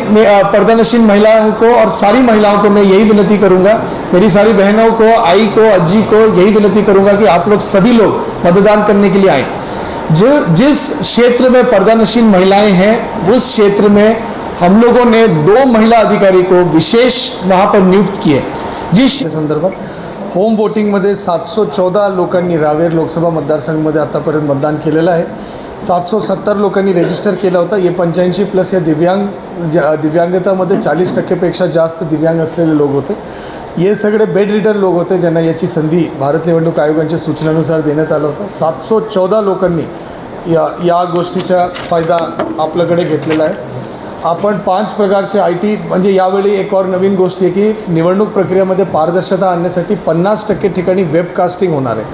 पर्दानशीन महिलाओं को और सारी महिलाओं को मैं यही विनती करूंगा, मेरी सारी बहनों को, आई को, अज्जी को यही विनती करूंगा कि आप लोग सभी लोग मतदान करने के लिए आए। जिस क्षेत्र में पर्दानशीन महिलाएं हैं उस क्षेत्र में हम लोगों ने 2 महिला अधिकारी को विशेष वहां पर नियुक्त किए। जिस संदर्भात होम वोटिंगमध्ये 714 लोकांनी रावेर लोकसभा मतदारसंघामध्ये आतापर्यंत मतदान केलेलं आहे। 770 लोकांनी रजिस्टर केला होता। ये 85 प्लस या दिव्यांगतामध्ये 40% पेक्षा जास्त दिव्यांग असलेले लोक होते। ये सगळे बेड रिडर लोक होते ज्यांना याची संधी भारत निवडणूक आयोगाच्या सूचनानुसार देण्यात आला होता। 714 लोकांनी या गोष्टीचा फायदा आपल्याकडे घेतलेला आहे। आपण 5 प्रकारचे IT म्हणजे यावेळी एक और नवीन गोष्ट आहे की निवडणूक प्रक्रियेमध्ये पारदर्शकता आणण्यासाठी 50% ठिकाणी वेबकास्टिंग होणार आहे,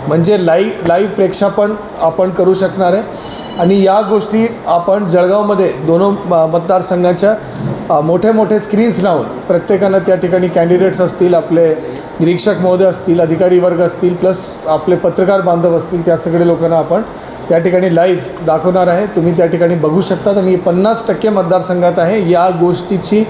म्हणजे लाईव्ह प्रेक्षापण आपण करू शकणार आहे। आणि या गोष्टी आपण जळगावमध्ये दोनों मतदारसंघाच्या मोठे स्क्रीन्स लावून प्रत्येकानं त्या ठिकाणी कॅन्डिडेट्स असतील, आपले निरीक्षक महोदय असतील, अधिकारी वर्ग असतील, प्लस आपले पत्रकार बांधव असतील, त्या सगळे लोकांना आपण त्या ठिकाणी लाईव्ह दाखवणार आहे। तुम्ही त्या ठिकाणी बघू शकता। आणि 50% मतदारसंघात आहे। या गोष्टीची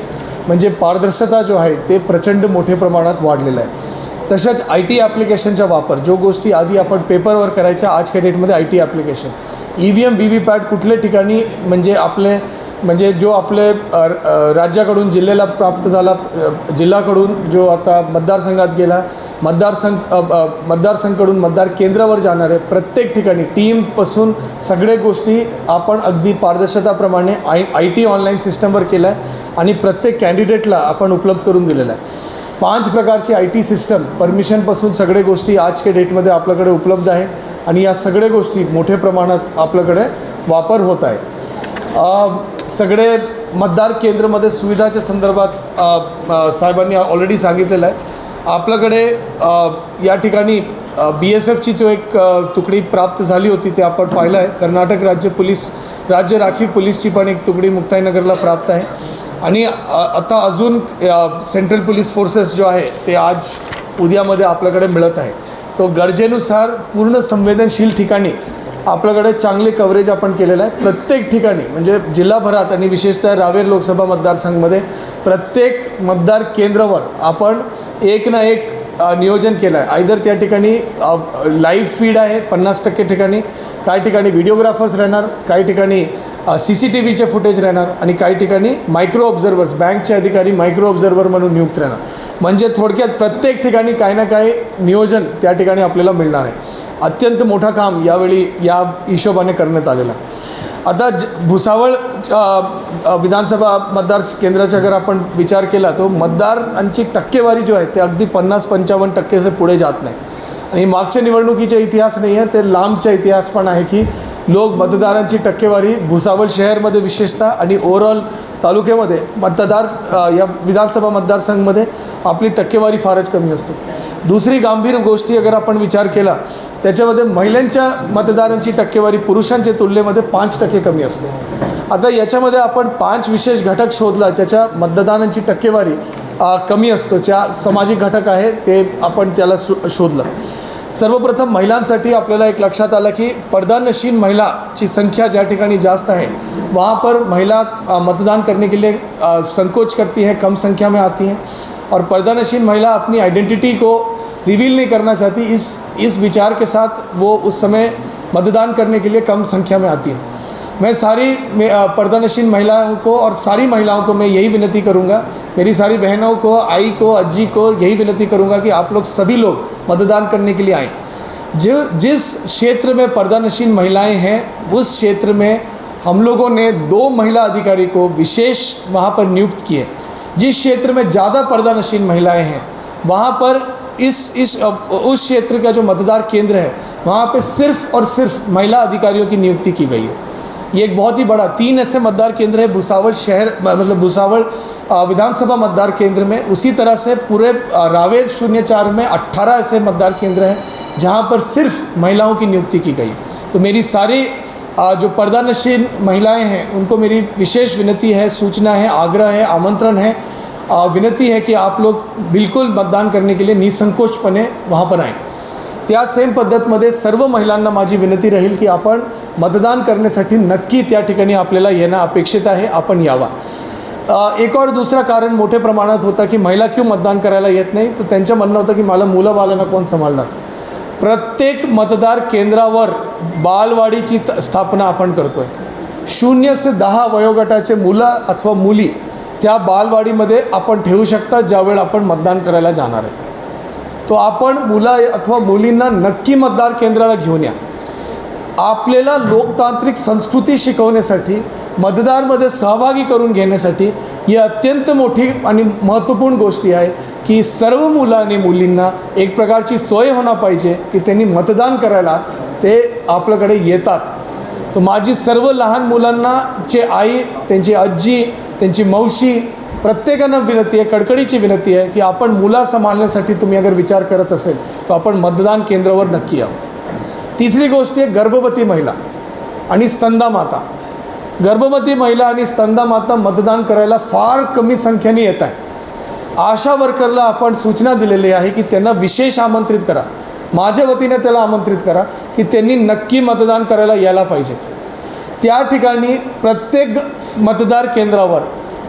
म्हणजे पारदर्शकता जो आहे ते प्रचंड मोठ्या प्रमाणात वाढलेलं आहे। तशाच IT ॲप्लिकेशनचा वापर, जो गोष्टी आधी आपण पेपरवर करायच्या, आजच्या डेटमध्ये IT ॲप्लिकेशन, EVM VVPAT कुठल्या ठिकाणी म्हणजे जो आपले राज्याकडून जिल्ह्याला प्राप्त झाला, जिल्ह्याकडून जो आता मतदारसंघात गेला, मतदारसंघाकडून मतदार केंद्रावर जाणार आहे, प्रत्येक ठिकाणी टीमपासून सगळे गोष्टी आपण अगदी पारदर्शकताप्रमाणे IT ऑनलाईन सिस्टमवर केला आहे आणि प्रत्येक कॅन्डिडेटला आपण उपलब्ध करून दिलेला आहे। 5 प्रकारची IT सिस्टम परमिशनपासून सगळे गोष्टी आजच्या डेटमध्ये आपल्याकडे उपलब्ध आहे आणि या सगळे गोष्टी मोठ्या प्रमाणात आपल्याकडे वापर होत आहे। सगळे मतदार केंद्रामध्ये सुविधाच्या संदर्भात साहेबांनी ऑलरेडी सांगितलेलं आहे। आपल्याकडे या ठिकाणी BSFची जो एक तुकडी प्राप्त झाली होती ते आपण पाहिलं आहे। कर्नाटक राज्य राखीव पोलीसची पण एक तुकडी मुक्ताईनगरला प्राप्त आहे आणि आता अजून सेंट्रल पोलीस फोर्सेस जो आहे ते आज उद्यामध्ये आपल्याकडे मिळत आहे। तो गरजेनुसार पूर्ण संवेदनशील ठिकाणी आपल्याकडे चांगले कव्हरेज आपण केलेलं आहे। प्रत्येक ठिकाणी म्हणजे जिल्हाभरात आणि विशेषतः रावेर लोकसभा मतदारसंघामध्ये प्रत्येक मतदार केंद्रावर आपण एक ना एक नियोजन केलं आहे। आयदर त्या ठिकाणी लाईव्ह फीड आहे 50% ठिकाणी, काही ठिकाणी व्हिडिओग्राफर्स राहणार, काही ठिकाणी CCTVचे फुटेज राहणार आणि काही ठिकाणी मायक्रो ऑब्झर्वर्स, बँकचे अधिकारी मायक्रो ऑब्झर्वर म्हणून नियुक्त राहणार। म्हणजे थोडक्यात प्रत्येक ठिकाणी काही ना काही नियोजन त्या ठिकाणी आपल्याला मिळणार आहे। अत्यंत मोठा काम यावेळी या हिशोबाने करण्यात आलेला। आता भुसावळ विधानसभा मतदार केंद्राचा अगर आपण विचार केला तो मतदारांची टक्केवारी जो आहे ते अगदी 50-55% से पुढे जात नाही आणि मागच्या निवडणुकीचा इतिहास नाही आहे, ते लांबचा इतिहास पण आहे की लोक मतदारांची टक्केवारी भुसावळ शहरमध्ये विशेषतः आणि ओव्हरऑल तालुक्यामध्ये या विधानसभा मतदारसंघामध्ये आपली टक्केवारी फारच कमी असतो। दुसरी गंभीर गोष्टी अगर आपण विचार केला त्याच्यामध्ये महिलांच्या मतदारांची टक्केवारी पुरुषांच्या तुलनेमध्ये 5% कमी असतो। आता याच्यामध्ये आपण 5 विशेष घटक शोधला ज्याच्या मतदारांची टक्केवारी कमी असतो, ज्या सामाजिक घटक आहे ते आपण त्याला शोधलं। सर्वप्रथम महिलांसाठी आपल्याला एक लक्षात आलं की पर्दानशीन महिलाची संख्या ज्या ठिकाणी जास्त है वहाँ पर महिला मतदान करने के लिए संकोच करती है, कम संख्या में आती हैं और पर्दानशीन महिला अपनी आइडेंटिटी को रिवील नहीं करना चाहती। इस विचार के साथ वो उस समय मतदान करने के लिए कम संख्या में आती हैं। मैं सारी पर्दानशीन महिलाओं को और सारी महिलाओं को मैं यही विनती करूंगा, मेरी सारी बहनों को, आई को, अज्जी को यही विनती करूंगा कि आप लोग सभी लोग मतदान करने के लिए आएँ। जिस क्षेत्र में पर्दानशीन महिलाएं हैं उस क्षेत्र में हम लोगों ने 2 महिला अधिकारी को विशेष वहाँ पर नियुक्त किए। जिस क्षेत्र में ज़्यादा पर्दानशीन महिलाएं हैं वहाँ पर उस क्षेत्र का जो मतदार केंद्र है वहाँ पे सिर्फ और सिर्फ महिला अधिकारियों की नियुक्ति की गई है। ये एक बहुत ही बड़ा 3 ऐसे मतदार केंद्र है भुसावल शहर, मतलब भुसावल विधानसभा मतदार केंद्र में। उसी तरह से पूरे रावेर 04 में 18 ऐसे मतदार केंद्र हैं जहाँ पर सिर्फ महिलाओं की नियुक्ति की गई है। तो मेरी सारी जो पर्दानशीन महिलाएं हैं उनको मेरी विशेष विनती है, सूचना है, आग्रह है, आमंत्रण है, विनती है कि आप लोग बिल्कुल मतदान करने के लिए निसंकोचपणे वहाँ पर आएँ। त्या सेम पद्धतीमध्ये सर्व महिलांना माझी विनंती राहील की आपण मतदान करण्यासाठी नक्की त्या ठिकाणी आपल्याला येणं अपेक्षित आहे, आपण यावा। एक और दूसरा कारण मोठ्या प्रमाणात होता की महिला क्यों मतदान करायला येत नाही, तर त्यांचं म्हणणं होतं की मला मुलं बाळांना कोण सांभाळणार. प्रत्येक मतदार केंद्रावर बालवाडीची स्थापना आपण करतो आहे. 0 ते 10 वयोगटाचे मुलं अथवा मुली त्या बालवाडीमध्ये आपण ठेवू शकता ज्यावेळी आपण मतदान करायला जाणार आहे. तो आपण मुलं अथवा मुलींना नक्की मतदार केंद्राला घेऊन या. आपल्याला लोकतांत्रिक संस्कृती शिकवण्यासाठी, मतदारमध्ये सहभागी करून घेण्यासाठी ही अत्यंत मोठी आणि महत्त्वपूर्ण गोष्टी आहे की सर्व मुलं आणि मुलींना एक प्रकारची सोय होणं पाहिजे की त्यांनी मतदान करायला ते आपल्याकडे येतात. तर माझी सर्व लहान मुलांनाचे आई, त्यांची आजी, त्यांची मावशी प्रत्येकांना विनंती आहे, कडकडीची विनंती आहे की आपण मुलं सांभाळण्यासाठी तुम्ही अगर विचार करत असेल तर आपण मतदान केंद्रावर नक्की यावं. तिसरी गोष्ट आहे गर्भवती महिला आणि स्तनदा माता. गर्भवती महिला आणि स्तनदा माता मतदान करायला फार कमी संख्येने येत आहे. आशा वर्करला आपण सूचना दिलेली आहे की त्यांना विशेष आमंत्रित करा. माझ्या वतीने त्याला आमंत्रित करा की त्यांनी नक्की मतदान करायला यायला पाहिजे. त्या ठिकाणी प्रत्येक मतदार केंद्रावर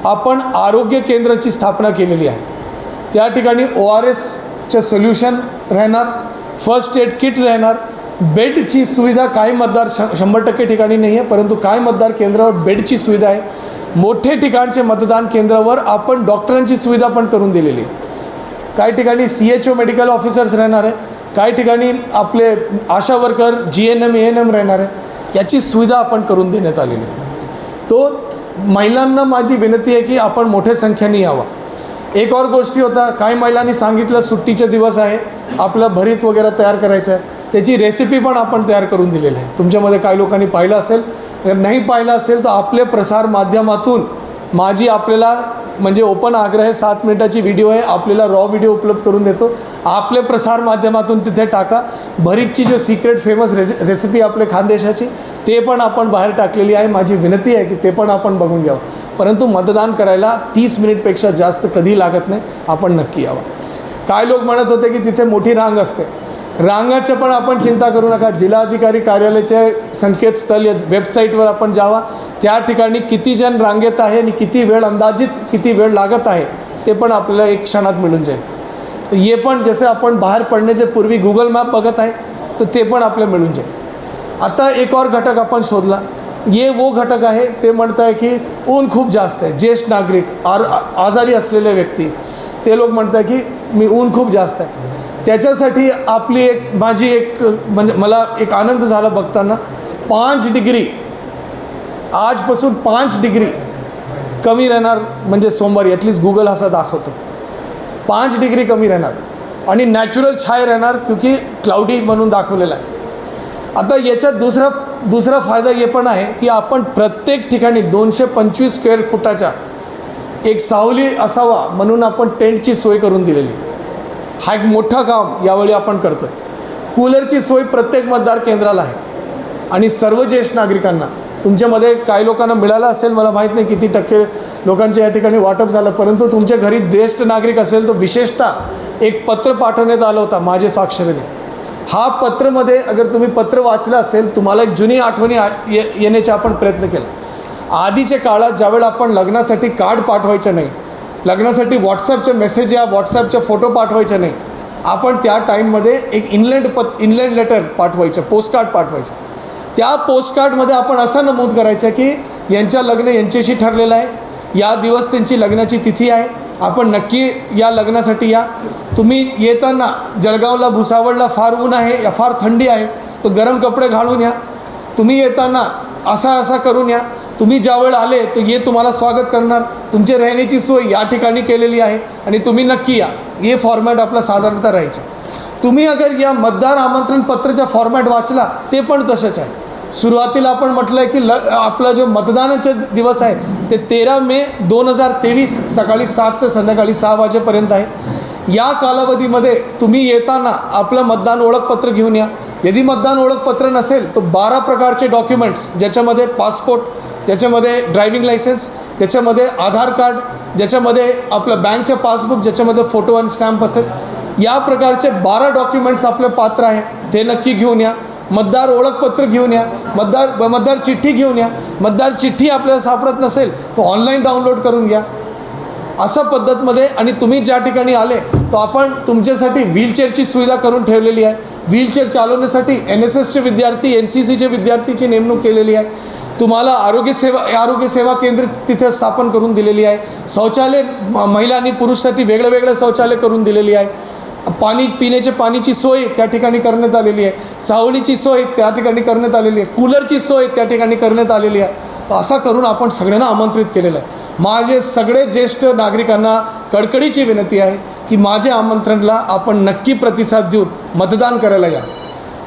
आपण आरोग्य केंद्राची स्थापना केलेली आहे. त्या ठिकाणी ORSचे सोल्युशन राहणार, फर्स्ट एड किट राहणार, बेडची सुविधा काही मतदार 100% ठिकाणी नाही आहे, परंतु काही मतदार केंद्रावर बेडची सुविधा आहे. मोठे ठिकाणचे मतदान केंद्रावर आपण डॉक्टरांची सुविधा पण करून दिलेली आहे. काही ठिकाणी CHO मेडिकल ऑफिसर्स राहणार आहे, काही ठिकाणी आपले आशा वर्कर GNM ANM राहणार आहे. याची सुविधा आपण करून देण्यात आलेली आहे. तो महिलांना माझी विनंती आहे की आपण मोठ्या संख्येने यावा. एक और गोष्टी होता, काही महिलांनी सांगितलं सुट्टीचे दिवस आहे, आपलं भरीत वगैरे तयार करायचं आहे, त्याची रेसिपी पण आपण तयार करून दिलेली आहे. तुमच्यामध्ये काही लोकांनी पाहिलं असेल, जर नाही पाहिलं असेल तर आपले प्रसार माध्यमातून माझी आपल्याला म्हणजे ओपन आग्रह आहे, 7 मिनिटाची व्हिडिओ आहे, आपल्याला रॉ व्हिडिओ उपलब्ध करून देतो. आपले प्रसार माध्यमातून तिथे टाका. भरीतची जो सिक्रेट फेमस रेसिपी आपल्या खानदेशाची ते पण आपण बाहेर टाकलेली आहे. माझी विनंती आहे की ते पण आपण बघून घ्यावं. परंतु मतदान करायला 30 मिनिटपेक्षा जास्त कधी लागत नाही, आपण नक्की यावं. काय लोक म्हणत होते की तिथे मोठी रांग असते. रांगाचं पण आपण चिंता करू नका. जिल्हाधिकारी कार्यालयाचे संकेतस्थळ या वेबसाईटवर आपण जावा. त्या ठिकाणी किती जण रांगेत आहे आणि किती वेळ, अंदाजित किती वेळ लागत आहे ते पण आपल्याला 1 क्षणात मिळून जाईल. तर हे पण जसे आपण बाहेर पडण्याच्या पूर्वी गुगल मॅप बघत आहे तर ते पण आपल्याला मिळून जाईल. आता एक और घटक आपण शोधला. ये वो घटक आहे ते म्हणत आहे की ऊन खूप जास्त आहे. ज्येष्ठ नागरिक, आजारी असलेले व्यक्ती, ते लोक म्हणत आहे की मी ऊन खूप जास्त आहे. त्याच्यासाठी आपली माझी म्हणजे मला एक आनंद झाला बघताना. 5 डिग्री आजपासून 5 डिग्री कमी राहणार म्हणजे सोमवारी, ॲटलीस्ट गुगल असा दाखवतो 5 डिग्री कमी राहणार आणि नॅचरल छाय राहणार क्योंकि क्लाउडी म्हणून दाखवलेला आहे. आता याच्यात दुसरा फायदा हे पण आहे की आपण प्रत्येक ठिकाणी 225 स्क्वेअर फुटाचा एक सावली असावा म्हणून आपण टेंटची सोय करून दिलेली. हा एक मोठा काम यावेळी आपण करतो आहे. कूलरची सोय प्रत्येक मतदार केंद्राला आहे आणि सर्व ज्येष्ठ नागरिकांना, तुमच्यामध्ये काही लोकांना मिळालं असेल, मला माहीत नाही किती टक्के लोकांच्या या ठिकाणी वाटप झालं, परंतु तुमच्या घरी ज्येष्ठ नागरिक असेल तर विशेषतः एक पत्र पाठवण्यात आलं होतं माझ्या स्वाक्षरीने. हा पत्रमध्ये अगर तुम्ही पत्र वाचलं असेल, तुम्हाला एक जुनी आठवणी येण्याचा आपण प्रयत्न केला. आधीच्या काळात ज्यावेळेला आपण लग्नासाठी कार्ड पाठवायचं नाही, लग्नासाठी व्हॉट्सॲपचे मेसेज या व्हॉट्सॲपचे फोटो पाठवायचे नाही, आपण त्या टाईममध्ये एक इनलँड लेटर पाठवायचं, पोस्टकार्ड पाठवायचं. त्या पोस्टकार्डमध्ये आपण असं नमूद करायचं की यांचं लग्न यांच्याशी ठरलेलं आहे, या दिवस त्यांची लग्नाची तिथी आहे, आपण नक्की या लग्नासाठी या. तुम्ही येताना जळगावला, भुसावळला फार ऊन आहे या फार थंडी आहे, तर गरम कपडे घालून या. तुम्ही येताना असा करून या. तुम्ही ज्यावेळेस आले तर ये तुम्हाला स्वागत करणार, तुमची राहण्याची सोय या ठिकाणी केलेली आहे आणि तुम्ही नक्की या. हे फॉर्मॅट आपला साधारणतः राहायचं. तुम्ही अगर या मतदार आमंत्रण पत्राचा फॉर्मॅट वाचला ते पण तसंच आहे. सुरुवातीला आपण म्हटलं आहे की आपला जो मतदानाचा दिवस आहे ते 13 मे 2023 सकाळी 7 ते संध्याकाळी 6 वाजेपर्यंत आहे. या कालावधीमध्ये तुम्ही येताना आपलं मतदान ओळखपत्र घेऊन या. यदि मतदान ओळखपत्र नसेल तर 12 प्रकारचे डॉक्युमेंट्स, ज्याच्यामध्ये पासपोर्ट, ज्याच्यामध्ये ड्रायव्हिंग लायसन्स, ज्याच्यामध्ये आधार कार्ड, ज्याच्यामध्ये आपलं बँकचं पासबुक, ज्याच्यामध्ये फोटो आणि स्टॅम्प असेल, या प्रकारचे 12 डॉक्युमेंट्स आपले पात्र आहे, ते नक्की घेऊन या. मतदार ओळखपत्र घेऊन या, मतदार चिठ्ठी घेऊन या. मतदार चिठ्ठी आपल्याला सापडत नसेल तो ऑनलाईन डाउनलोड करून घ्या. अशा पद्धतमध्ये आणि तुम्ही ज्या ठिकाणी आले तो आपण तुमच्यासाठी व्हीलचेअरची सुविधा करून ठेवलेली आहे. व्हीलचेअर चालवण्यासाठी NSSचे विद्यार्थी, NCCचे विद्यार्थीची नेमणूक केलेली आहे. तुम्हाला आरोग्य सेवा केंद्र तिथे स्थापन करून दिलेली आहे. शौचालय महिला आणि पुरुषासाठी वेगळं शौचालय करून दिलेली आहे. पिण्याच्या पाण्याची सोय त्या ठिकाणी करण्यात आलेली आहे. सावलीची सोय त्या ठिकाणी करण्यात आलेली आहे. कूलरची सोय त्या ठिकाणी करण्यात आलेली आहे. असा करून आपण सगळ्यांना आमंत्रित केलेलं आहे. माझे सगळे ज्येष्ठ नागरिकांना कडकडीची विनंती आहे की माझ्या आमंत्रणला आपण नक्की प्रतिसाद देऊन मतदान करायला या.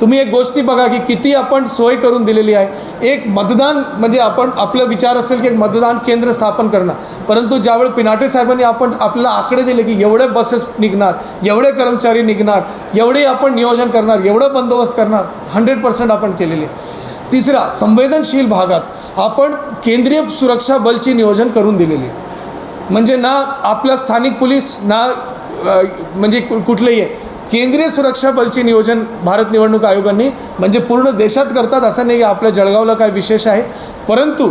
तुम्ही एक गोष्टी बघा की किती आपण सोय करून दिलेली आहे. एक मतदान म्हणजे आपलं विचार असेल की एक मतदान केंद्र स्थापन करणं, परंतु ज्यावेळी पिनाटे साहेबांनी आपल्याला आकडे दिले की एवढे बसेस निघणार, एवढे कर्मचारी निघणार, एवढे आपण नियोजन करणार, एवढं बंदोबस्त करणार, 100% आपण केलेले. तिसरा, संवेदनशील भागात आपण केंद्रीय सुरक्षा बलची नियोजन करून दिलेली आहे. म्हणजे ना आपला स्थानिक पोलीस ना म्हणजे कुठलेही आहे, केंद्रीय सुरक्षा बलची नियोजन भारत निवडणूक आयोगाने म्हणजे पूर्ण देशात करतात. असं नाही की आपल्या जळगावला काय विशेष आहे, परंतु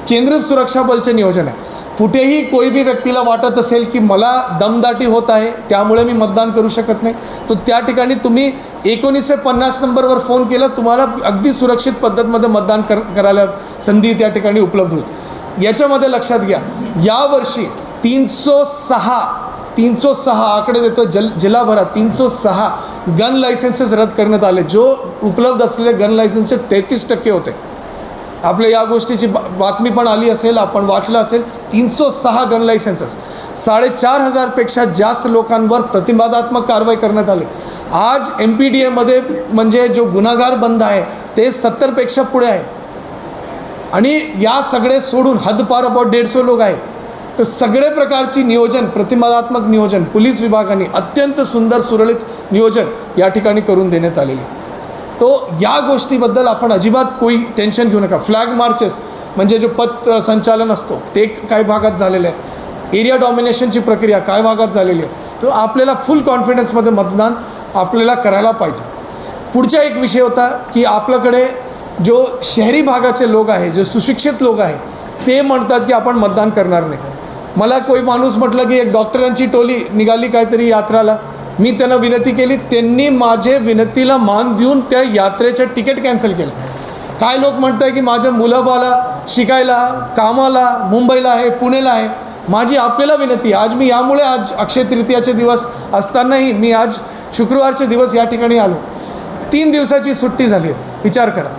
केंद्रीय सुरक्षा बलचे नियोजन आहे. कुठेही कोई भी व्यक्तीला वाटत असेल की मला दमदाटी होत आहे त्यामुळे मी मतदान करू शकत नाही, तो त्या ठिकाणी तुम्ही 1950 नंबरवर फोन केला, तुम्हाला अगदी सुरक्षित पद्धतीमध्ये मतदान करायला संधी त्या ठिकाणी उपलब्ध होईल. याच्यामध्ये लक्षात घ्या, यावर्षी 306 आकडे देतो जिल्हाभरात 306 गन लायसन्सेस रद्द करण्यात आले. जो उपलब्ध असलेले गन लायसन्सचे 33% होते. आपल्या या गोष्टीची बातमी पण आली असेल, आपण वाचलं असेल. 306 गन लायसन्सेस, 4,500पेक्षा जास्त लोकांवर प्रतिबंधात्मक कारवाई करण्यात आली. आज MPDAमध्ये म्हणजे जो गुन्हेगार बंद आहे ते 70पेक्षा पुढे आहे. आणि या सगळे सोडून हद्दपार अबाउट 150 लोक आहे. तर सगळे प्रकारची नियोजन, प्रतिबंधात्मक नियोजन पोलीस विभागाने अत्यंत सुंदर सुरळीत नियोजन या ठिकाणी करून देण्यात आलेले. तो या गोष्टीबद्दल आपण अजिबात कोई टेन्शन घेऊ नका. फ्लॅग मार्चेस म्हणजे जो पथ संचालन असतो ते काही भागात झालेलं आहे. एरिया डॉमिनेशनची प्रक्रिया काय भागात झालेली आहे. तो आपल्याला फुल कॉन्फिडन्समध्ये मतदान आपल्याला करायला पाहिजे. पुढचा एक विषय होता की आपल्याकडे जो शहरी भागाचे लोक आहे, जे सुशिक्षित लोक आहे, ते म्हणतात की आपण मतदान करणार नाही. मला कोई माणूस म्हटलं की एक डॉक्टरांची टोली निघाली काहीतरी यात्राला, मी त्यांना विनंती केली, त्यांनी माझे विनंतीला मान देऊन त्या यात्रेचं तिकीट कॅन्सल केलं. काय लोक म्हणत आहे की माझ्या मुलाबाला शिकायला कामाला मुंबईला आहे, पुणेला आहे. माझी आपल्याला विनंती, आज मी यामुळे आज अक्षय तृतीयाचे दिवस असतानाही मी आज शुक्रवारचे दिवस या ठिकाणी आलो. 3 दिवसाची सुट्टी झाली आहे. विचार करा,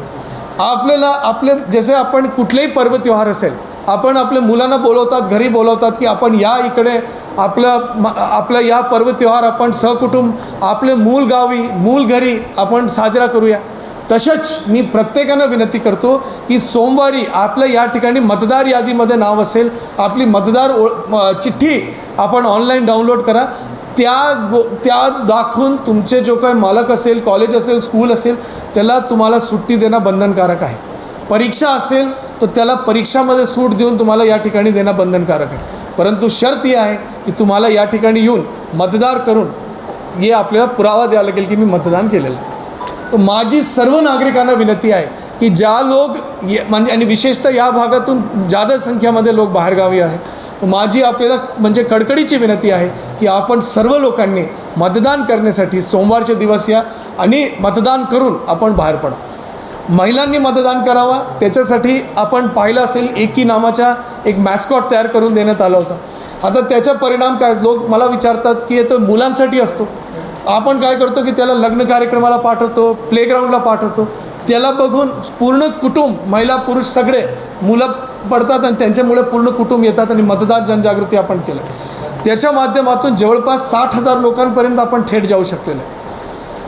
आपले जसे आपण कुठलेही पर्व त्योहार असेल, आपण आपल्या मुलांना बोलवतात, घरी बोलवतात की आपण या इकडे आपलं या पर्व त्योहार आपण सहकुटुंब आपले मूळ गावी मूळ घरी आपण साजरा करूया. तसंच मी प्रत्येकानं विनंती करतो की सोमवारी आपल्या या ठिकाणी मतदार यादीमध्ये नाव असेल, आपली मतदार चिठ्ठी आपण ऑनलाईन डाउनलोड करा. त्या दाखवून तुमचे जो काही मालक असेल, कॉलेज असेल, स्कूल असेल, त्याला तुम्हाला सुट्टी देणं बंधनकारक आहे. परीक्षा असेल तर त्याला परीक्षामध्ये सूट देऊन तुम्हाला या ठिकाणी देणं बंधनकारक आहे. परंतु शर्त ही आहे की तुम्हाला या ठिकाणी येऊन मतदान करून हे आपल्याला पुरावा द्यावा लागेल की मी मतदान केलेलं आहे. तर माझी सर्व नागरिकांना विनंती आहे की ज्या लोक म्हणजे आणि विशेषतः या भागातून जादा संख्येमध्ये लोक बाहेरगावी आहे, तर माझी आपल्याला म्हणजे कडकडीची विनंती आहे की आपण सर्व लोकांनी मतदान करण्यासाठी सोमवारचे दिवस या आणि मतदान करून आपण बाहेर पडा. महिलांनी मतदान करावा, त्याच्यासाठी आपण पाहिलं असेल एकी नावाचा एक मॅस्कॉट तयार करून देण्यात आला होता. आता त्याचा परिणाम काय, लोक मला विचारतात की हे तर मुलांसाठी असतो, आपण काय करतो की त्याला लग्न कार्यक्रमाला पाठवतो, प्लेग्राऊंडला पाठवतो, त्याला बघून पूर्ण कुटुंब महिला पुरुष सगळे मुलं पडतात आणि त्यांच्यामुळे पूर्ण कुटुंब येतात आणि मतदार जनजागृती आपण केलं. त्याच्या माध्यमातून जवळपास 60,000 लोकांपर्यंत आपण थेट जाऊ शकलेलं आहे.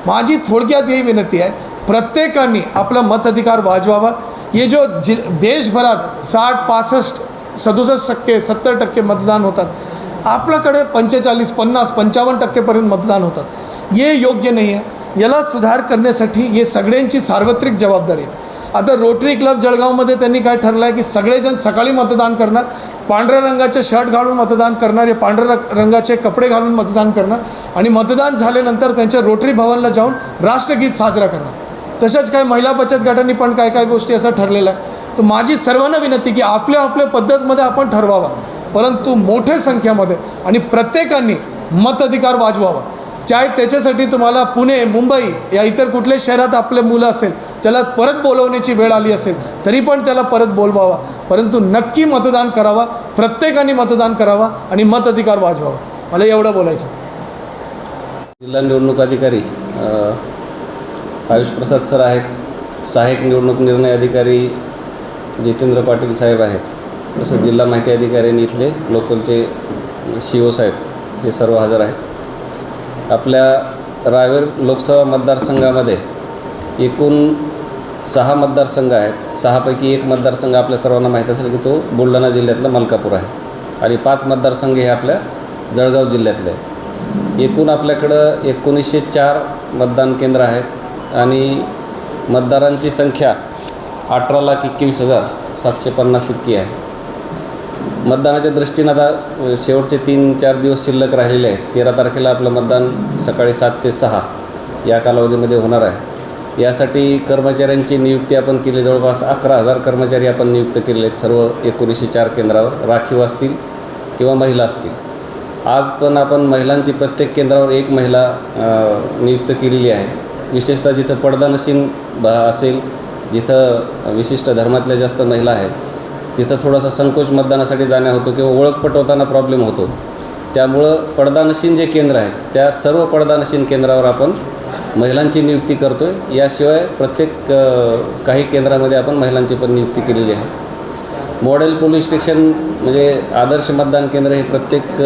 माझी थोडक्यात ही विनंती आहे, प्रत्येकाने आपला मताधिकार वाजवावा. ये जो देशभरात 60, 65, 67%, 70% मतदान होतात, आपल्याकडे 45, 50, 55% मतदान होतात. हे योग्य नाही आहे. याला सुधार करण्यासाठी हे सगळ्यांची सार्वत्रिक जबाबदारी आहे. आता रोटरी क्लब जळगावमध्ये त्यांनी काय ठरलं आहे की सगळेजण सकाळी मतदान करणार, पांढऱ्या रंगाचे शर्ट घालून मतदान करणार, हे पांढऱ्या रंगाचे कपडे घालून मतदान करणार आणि मतदान झाल्यानंतर त्यांच्या रोटरी भवनला जाऊन राष्ट्रगीत साजरा करणार. तशाच काय महिला बचत गटांनी पण काय काय गोष्टी असं ठरलेलं आहे. तर माझी सर्वांना विनंती की आपल्या आपल्या पद्धतमध्ये आपण ठरवावा, परंतु मोठ्या संख्येमध्ये आणि प्रत्येकाने मताधिकार वाजवावा. चाहे त्याच्यासाठी तुम्हाला पुणे, मुंबई या इतर कुठल्या शहरात आपले मुलं असेल त्याला परत बोलवण्याची वेळ आली असेल तरी पण त्याला परत बोलवावा, परंतु नक्की मतदान करावा, प्रत्येकाने मतदान करावा आणि मताधिकार वाजवावा. मला एवढं बोलायचं. जिल्हा निवडणूक अधिकारी आयुष प्रसाद सर आहेत, सहाय्यक निवडणूक निर्णय अधिकारी जितेंद्र पाटील साहेब आहेत, तसंच जिल्हा माहिती अधिकारी आणि इथले लोकलचे CO साहेब हे सर्व हजर आहेत. आपल्या रावेर लोकसभा मतदारसंघामध्ये एकूण 6 मतदारसंघ आहेत. 6पैकी एक मतदारसंघ आपल्या सर्वांना माहीत असेल की तो बुलढाणा जिल्ह्यातला मलकापूर आहे आणि 5 मतदारसंघ हे आपल्या जळगाव जिल्ह्यातले आहेत. एकूण आपल्याकडं 1904 मतदान केंद्र आहेत आणि मतदारांची संख्या 18,21,750 इतकी आहे. मतदानाच्या दृष्टीनं आता शेवटचे 3-4 दिवस शिल्लक राहिलेले आहेत. 13 तारखेला आपलं मतदान सकाळी 7 ते 6 या कालावधीमध्ये होणार आहे. यासाठी कर्मचाऱ्यांची नियुक्ती आपण केली. जवळपास 11,000 कर्मचारी आपण नियुक्त केलेले आहेत सर्व 1904 केंद्रावर, राखीव असतील किंवा महिला असतील. आज पण आपण महिलांची प्रत्येक केंद्रावर एक महिला नियुक्त केलेली आहे. विशेषतः जिथं पडदानशील असेल, जिथं विशिष्ट धर्मातल्या जास्त महिला आहेत तिथं थोडासा संकोच मतदानासाठी जाण्या होतो किंवा ओळख पटवताना प्रॉब्लेम होतो. त्यामुळं पडदानशील जे केंद्र आहेत त्या सर्व पडदानशील केंद्रावर आपण महिलांची नियुक्ती करतो आहे. याशिवाय प्रत्येक काही केंद्रामध्ये आपण महिलांची पण नियुक्ती केलेली आहे. मॉडेल पोलीस स्टेशन म्हणजे आदर्श मतदान केंद्र हे प्रत्येक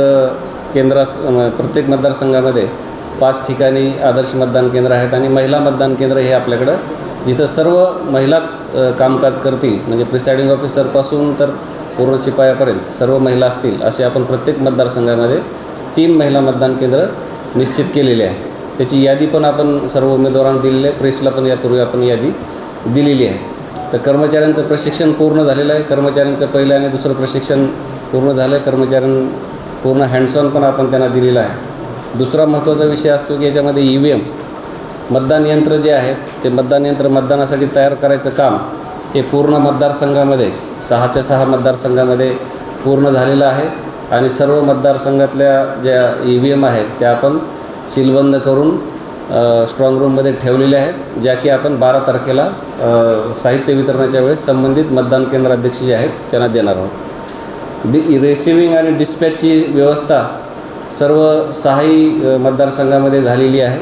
मतदारसंघामध्ये 5 ठिकाणी आदर्श मतदान केंद्र आहेत आणि महिला मतदान केंद्र हे आपल्याकडं जिथं सर्व महिलाच कामकाज करतील, म्हणजे प्रिसायडिंग ऑफिसरपासून तर पूर्ण शिपायापर्यंत सर्व महिला असतील असे आपण प्रत्येक मतदारसंघामध्ये 3 महिला मतदान केंद्र निश्चित केलेले आहे. त्याची यादी पण आपण सर्व उमेदवारांना दिलेली आहे. प्रेसला पण यापूर्वी आपण यादी दिलेली आहे. तर कर्मचाऱ्यांचं प्रशिक्षण पूर्ण झालेलं आहे. कर्मचाऱ्यांचं पहिलं आणि दुसरं प्रशिक्षण पूर्ण झालं आहे. कर्मचाऱ्यांना पूर्ण हँड्स ऑन पण आपण त्यांना दिलेलं आहे. दुसरा महत्त्वाचा विषय असतो की याच्यामध्ये EVM मतदान यंत्र जे आहेत ते मतदान यंत्र मतदानासाठी तयार करायचं काम हे पूर्ण मतदारसंघामध्ये 6च्या 6 मतदारसंघामध्ये पूर्ण झालेलं आहे आणि सर्व मतदारसंघातल्या ज्या EVM आहेत त्या आपण सीलबंद करून स्ट्रॉंग रूममध्ये ठेवलेल्या आहेत, ज्या की आपण 12 तारखेला साहित्य वितरणाच्या वेळेस संबंधित मतदान केंद्राध्यक्ष जे आहेत त्यांना देणार आहोत. रिसिव्हिंग आणि डिस्पॅचची व्यवस्था सर्व 6ही मतदारसंघामध्ये झालेली आहे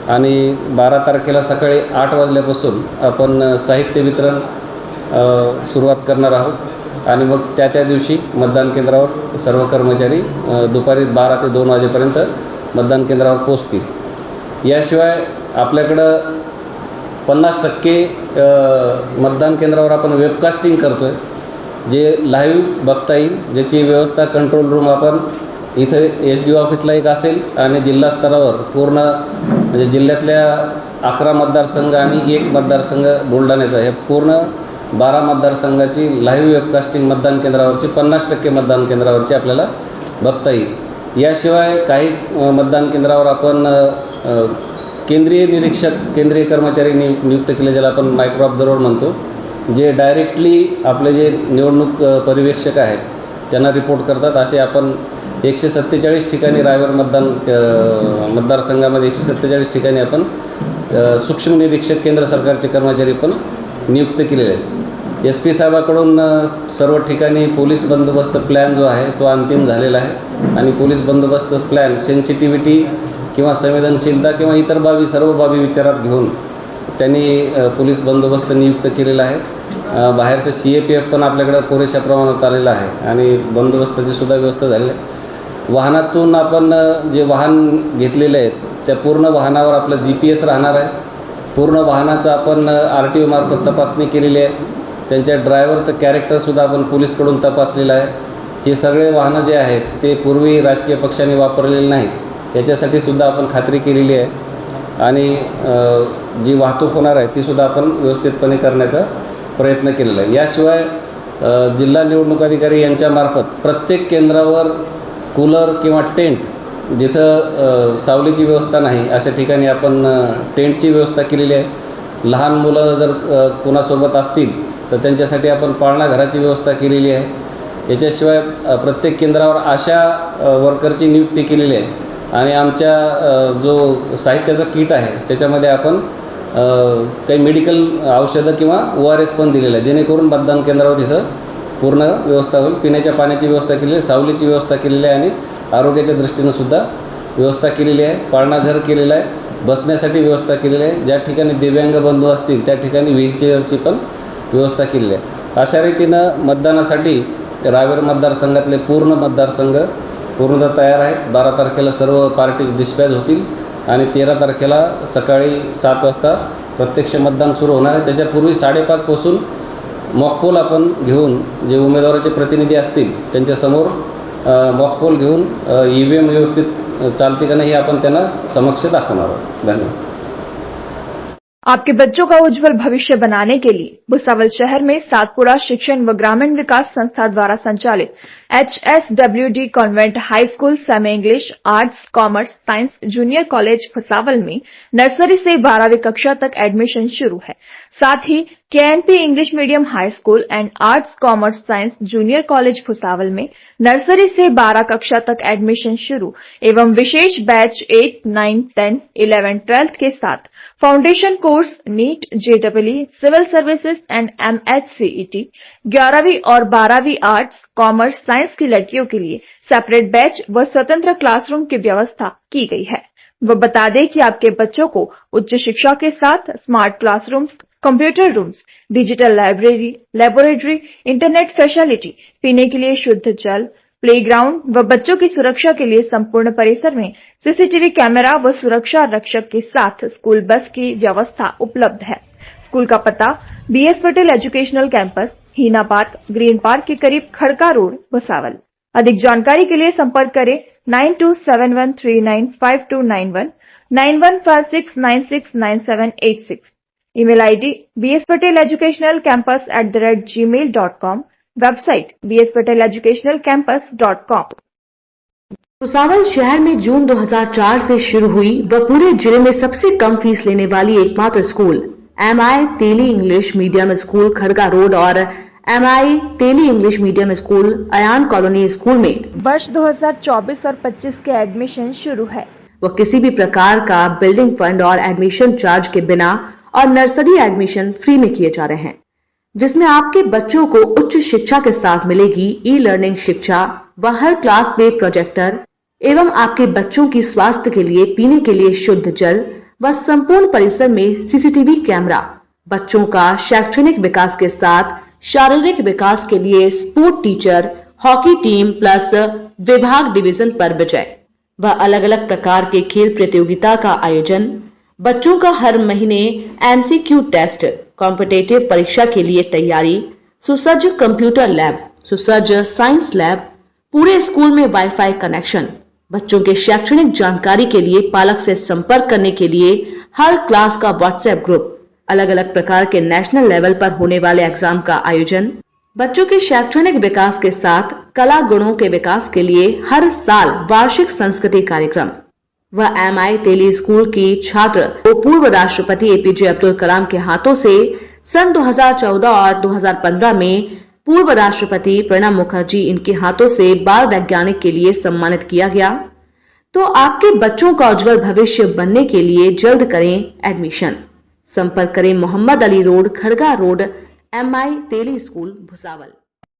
आणि 12 तारखेला सकाळी 8 वाजल्यापासून आपण साहित्य वितरण सुरुवात करणार आहोत आणि मग त्या दिवशी मतदान केंद्रावर सर्व कर्मचारी दुपारी 12 ते 2 वाजेपर्यंत मतदान केंद्रावर पोचतील. याशिवाय आपल्याकडं 50% मतदान केंद्रावर आपण वेबकास्टिंग करतो आहे, जे लाईव्ह बघता येईल, ज्याची व्यवस्था कंट्रोल रूम आपण इथं SD ऑफिसला एक असेल आणि जिल्हा स्तरावर पूर्ण म्हणजे जिल्ह्यातल्या 11 मतदारसंघ आणि 1 मतदारसंघ बुलढाण्याचा हे पूर्ण 12 मतदारसंघाची लाईव्ह वेबकास्टिंग मतदान केंद्रावरची 50% मतदान केंद्रावरची आपल्याला बघता येईल. याशिवाय काही मतदान केंद्रावर आपण केंद्रीय निरीक्षक, केंद्रीय कर्मचारी नियुक्त केले, ज्याला आपण मायक्रो ऑब्झर्वर म्हणतो, जे डायरेक्टली आपले जे निवडणूक पर्यवेक्षक आहेत त्यांना रिपोर्ट करतात. असे आपण 147 ठिकाणी रावेर मतदारसंघामध्ये 147 ठिकाणी आपण सूक्ष्म निरीक्षक केंद्र सरकारचे कर्मचारी पण नियुक्त केलेले आहेत. SP साहेबाकडून सर्व ठिकाणी पोलीस बंदोबस्त प्लॅन जो आहे तो अंतिम झालेला आहे आणि पोलीस बंदोबस्त प्लॅन सेन्सिटिव्हिटी किंवा संवेदनशीलता किंवा इतर बाबी सर्व बाबी विचारात घेऊन त्यांनी पोलीस बंदोबस्त नियुक्त केलेला आहे. बाहेरचं CAPF पण आपल्याकडं पुरेशा प्रमाणात आलेलं आहे आणि बंदोबस्ताची सुद्धा व्यवस्था झालेली आहे. वाहनातून आपण जे वाहन घेतलेले आहेत त्या पूर्ण वाहनावर आपलं GPS राहणार आहे. पूर्ण वाहनाचं आपण RTO मार्फत तपासणी केलेली आहे. त्यांच्या ड्रायव्हरचं कॅरेक्टरसुद्धा आपण पोलीसकडून तपासलेलं आहे. हे सगळे वाहनं जे आहेत ते पूर्वी राजकीय पक्षांनी वापरलेले नाहीत याच्यासाठी सुद्धा आपण खात्री केलेली आहे आणि जी वाहतूक होणार आहे तीसुद्धा आपण व्यवस्थितपणे करण्याचा प्रयत्न केलेला आहे. याशिवाय जिल्हा निवडणूक अधिकारी यांच्यामार्फत प्रत्येक केंद्रावर कूलर किंवा टेंट, जिथं सावलीची व्यवस्था नाही अशा ठिकाणी आपण टेंटची व्यवस्था केलेली आहे. लहान मुलं जर कोणासोबत असतील तर त्यांच्यासाठी आपण पाळणा घराची व्यवस्था केलेली आहे। याच्याशिवाय प्रत्येक केंद्रावर आशा वर्करची नियुक्ती केलेली आहे आणि आमच्या जो साहित्याचं किट आहे त्याच्यामध्ये आपण काही मेडिकल औषधं किंवा ORS पण दिलेलं आहे, जेणेकरून मतदान केंद्रावर तिथं पूर्ण व्यवस्था होईल। पिण्याच्या पाण्याची व्यवस्था केलेली आहे, सावलीची व्यवस्था केलेली आहे आणि आरोग्याच्या दृष्टीनं सुद्धा व्यवस्था केलेली आहे। पाळणा घर केलेलं आहे, बसण्यासाठी व्यवस्था केलेली आहे। ज्या ठिकाणी दिव्यांग बंधू असतील त्या ठिकाणी व्हीलचेअरची पण व्यवस्था केलेली आहे। अशा रीतीनं मतदानासाठी रावेर मतदारसंघातले पूर्ण मतदारसंघ पूर्णतः तयार आहेत। 12 तारखेला सर्व पार्टीज डिस्पॅच होतील आणि 13 तारखेला सकाळी 7 वाजता प्रत्यक्ष मतदान सुरू होणार आहे। त्याच्यापूर्वी 5:30 पासून मॉकपोल आपण घेऊन जे उमेदवाराचे प्रतिनिधी असतील त्यांच्यासमोर मॉकपोल घेऊन EVM व्यवस्थित चालते का नाही हे आपण त्यांना समक्ष दाखवणार आहोत। धन्यवाद। आपके बच्चों का उज्जवल भविष्य बनाने के लिए भुसावल शहर में सातपुड़ा शिक्षण व ग्रामीण विकास संस्था द्वारा संचालित HSWD convent high school semi English arts commerce science junior college Bhusawal में नर्सरी से 12वीं कक्षा तक एडमिशन शुरू है। साथ ही KNP English medium high school and arts commerce science junior college Bhusawal में नर्सरी से 12 कक्षा तक एडमिशन शुरू एवं विशेष बैच 8, 9, 10, 11, 12 के साथ foundation course NEET JEE civil services and MHCET 11वीं और 12वीं आर्ट्स कॉमर्स साइंस की लड़कियों के लिए सेपरेट बैच व स्वतंत्र क्लासरूम की व्यवस्था की गई है। वह बता दें कि आपके बच्चों को उच्च शिक्षा के साथ smart classrooms, computer rooms, digital library, laboratory, internet facility, पीने के लिए शुद्ध जल, प्लेग्राउंड व बच्चों की सुरक्षा के लिए संपूर्ण परिसर में CCTV कैमरा व सुरक्षा रक्षक के साथ स्कूल बस की व्यवस्था उपलब्ध है। स्कूल का पता BS Patel educational campus, Heena park, green park के करीब खड़का रोड, भुसावल। अधिक जानकारी के लिए संपर्क करें 9271395291, 9156969786। Email ID bspateleducationalcampus@gmail.com, website bspateleducationalcampus.com। Bhusawal शहर में जून 2004 से शुरू हुई व पूरे जिले में सबसे कम फीस लेने वाली एकमात्र school MI Teli English medium school Khadga road और MI Teli English medium school Ayan colony school में वर्ष 2024 और 25 के एडमिशन शुरू है। वो किसी भी प्रकार का बिल्डिंग फंड और एडमिशन चार्ज के बिना और नर्सरी एडमिशन फ्री में किए जा रहे हैं, जिसमें आपके बच्चों को उच्च शिक्षा के साथ मिलेगी ई-लर्निंग शिक्षा व हर क्लास में प्रोजेक्टर एवं आपके बच्चों की स्वास्थ्य के लिए पीने के लिए शुद्ध जल व संपूर्ण परिसर में CCTV कैमरा। बच्चों का शैक्षणिक विकास के साथ शारीरिक विकास के लिए sport teacher, hockey team plus विभाग डिवीजन पर विजय व अलग अलग प्रकार के खेल प्रतियोगिता का आयोजन। बच्चों का हर महीने MCQ टेस्ट, कॉम्पिटिटिव परीक्षा के लिए तैयारी, सुसज्ज कंप्यूटर लैब, सुसज्ज साइंस लैब, पूरे स्कूल में वाईफाई कनेक्शन। बच्चों के शैक्षणिक जानकारी के लिए पालक से संपर्क करने के लिए हर क्लास का WhatsApp ग्रुप, अलग अलग प्रकार के नेशनल लेवल पर होने वाले एग्जाम का आयोजन। बच्चों के शैक्षणिक विकास के साथ कला गुणों के विकास के लिए हर साल वार्षिक संस्कृति कार्यक्रम। वह MI तेली स्कूल की छात्र वो पूर्व राष्ट्रपति APJ अब्दुल कलाम के हाथों से सन 2014 और 2015 में पूर्व राष्ट्रपति प्रणब मुखर्जी इनके हाथों से बाल वैज्ञानिक के लिए सम्मानित किया गया। तो आपके बच्चों का उज्जवल भविष्य बनने के लिए जल्द करें एडमिशन। संपर्क करें Mohammed Ali road, Khadga road, MI Teli school, Bhusawal.